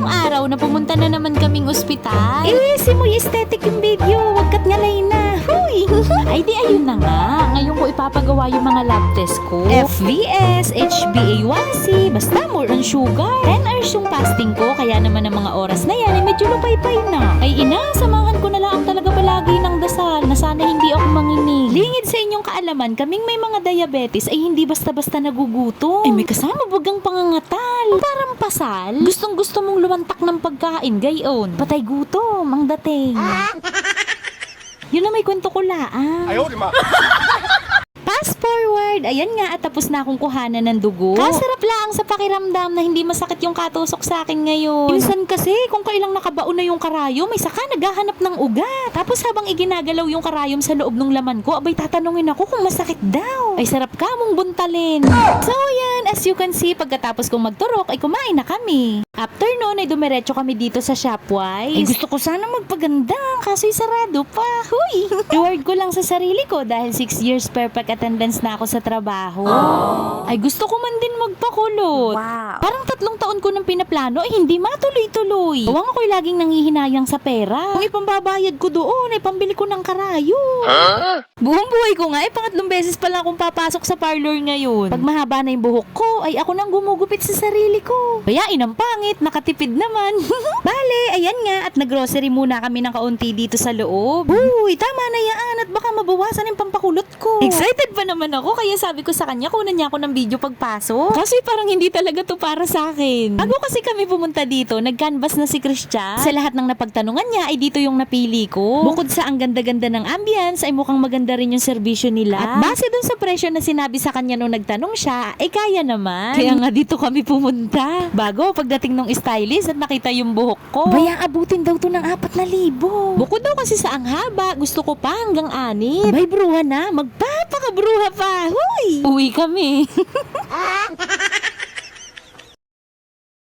Araw na pumunta na naman kaming ospital. Simoy aesthetic yung video. Wag kat ngalay na. Huy! Ay di ayun na nga. Ngayon ko ipapagawa yung mga lab test ko. FVS, HbA1c, basta more on sugar. 10 hours yung fasting ko, kaya naman ang mga oras na yan ay medyo lupay-pay na. Ay ina, samahan ko na lang talaga palagi ng dasal na sana hindi ako manginig. Lingid sa inyong kaalaman, kaming may mga diabetes ay hindi basta-basta nagugutom. Ay may kasama bagang pangangatal. Parang pasal. Gustong gusto mong lumantak ng pagkain, gayon. Patay gutom ang dating. Yun na may kwento ko laan. Ayaw, lima. Fast forward, ayan nga at tapos na akong kuhanan ng dugo. Kasarap lang sa pakiramdam na hindi masakit yung katusok sa akin ngayon. Minsan kasi kung kailang nakabaon na yung karayom, may saka naghahanap ng ugat. Tapos habang iginagalaw yung karayom sa loob ng laman ko, abay tatanungin ako kung masakit daw. Ay sarap ka mong buntalin. So yan, as you can see, pagkatapos kong magturok ay kumain na kami. After noon ay dumiretso kami dito sa Shopwise. Ay gusto ko sana magpaganda. Kaso'y sarado pa. Huy! Reward ko lang sa sarili ko dahil 6 years perfect attendance na ako sa trabaho. Ay gusto ko man din magpakulot. Wow. Parang 3 taon ko nang pinaplano ay hindi matuloy-tuloy. Huwag ako'y laging nanghihinayang sa pera. Kung ipambabayad ko doon ay pambili ko ng karayo. Buong buhay ko nga ay 3 beses pa lang akong papasok sa parlor ngayon. Pag mahaba na yung buhok ko ay ako nang gumugupit sa sarili ko. Kaya inang pangit, nakatipid naman. Bale, ayan nga at naggrocery muna kami ng kaunti dito sa loob. Uy, tama na yan at baka mabawasan yung pampakulot ko. Excited pa naman ako kaya sabi ko sa kanya kunan niya ako ng video pagpasok. Kasi parang hindi talaga to para sa akin. Bago kasi kami pumunta dito, nag-canvas na si Christian. Sa lahat ng napagtanungan niya ay dito yung napili ko. Bukod sa ang ganda-ganda ng ambience ay mukhang maganda rin yung serbisyo nila. At base dun sa presyo na sinabi sa kanya nung nagtanong siya, ay kaya naman. Kaya nga dito kami pumunta. Bago pagdating ng stylist at nakita yung buhok ko. Bayang abutin daw to ng 4,000. Bukod daw kasi sa ang haba, gusto ko pa hanggang 6. Bay bruha na, Magpapakabruha pa. Huy! Uwi kami.